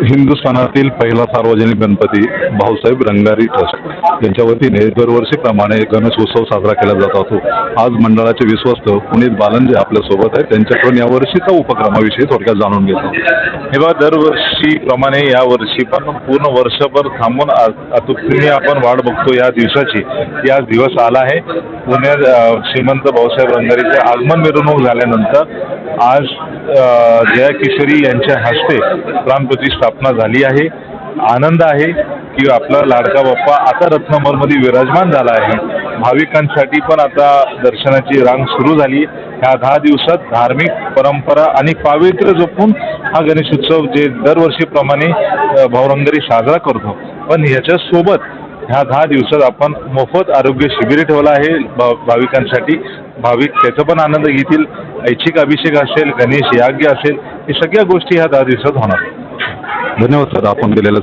हिंदुस्थानातील पहिला सार्वजनिक गणपती भाऊसाहेब रंगारी ट्रस्ट यांच्या वतीने दरवर्षीप्रमाणे गणेशोत्सव साजरा केला जात असतो। आज मंडळाचे विश्वस्त पुनीत बालंजे आपल्यासोबत आहेत। त्यांच्याकडून यावर्षीचा उपक्रमाविषयी थोडक्यात जाणून घेतो। हे बघा, दरवर्षीप्रमाणे यावर्षी पण पूर्ण वर्षभर थांबून अतुत्मी आपण वाट बघतो या दिवसाची। या दिवस आला आहे। पुण्यात श्रीमंत भाऊसाहेब रंगारीचे आगमन मिरवणूक झाल्यानंतर आज जया किशोरी यांच्या हस्ते प्राणप्रतिष्ठापना झाली आहे। आनंद आहे की आपला लाडका बाप्पा आता रत्नमलमध्ये विराजमान झाला आहे। भाविकांसाठी पण आता दर्शनाची रांग सुरू झाली। ह्या 10 दिवसात धार्मिक परंपरा आणि पावित्र्य जपून हा गणेशोत्सव जे दरवर्षीप्रमाणे भाऊरंगारी साजरा करतो, पण याच्यासोबत ह्या 10 दिवसात आपण मोफत आरोग्य शिबिर ठेवलं आहे भाविकांसाठी। भाविक त्याचा पण आनंद घेतील। ऐच्छिक अभिषेक असेल, गणेश याज्ञ असेल, हे सगळ्या गोष्टी ह्या 10 दिवसात होणार। धन्यवाद सर, आपण दिलेलं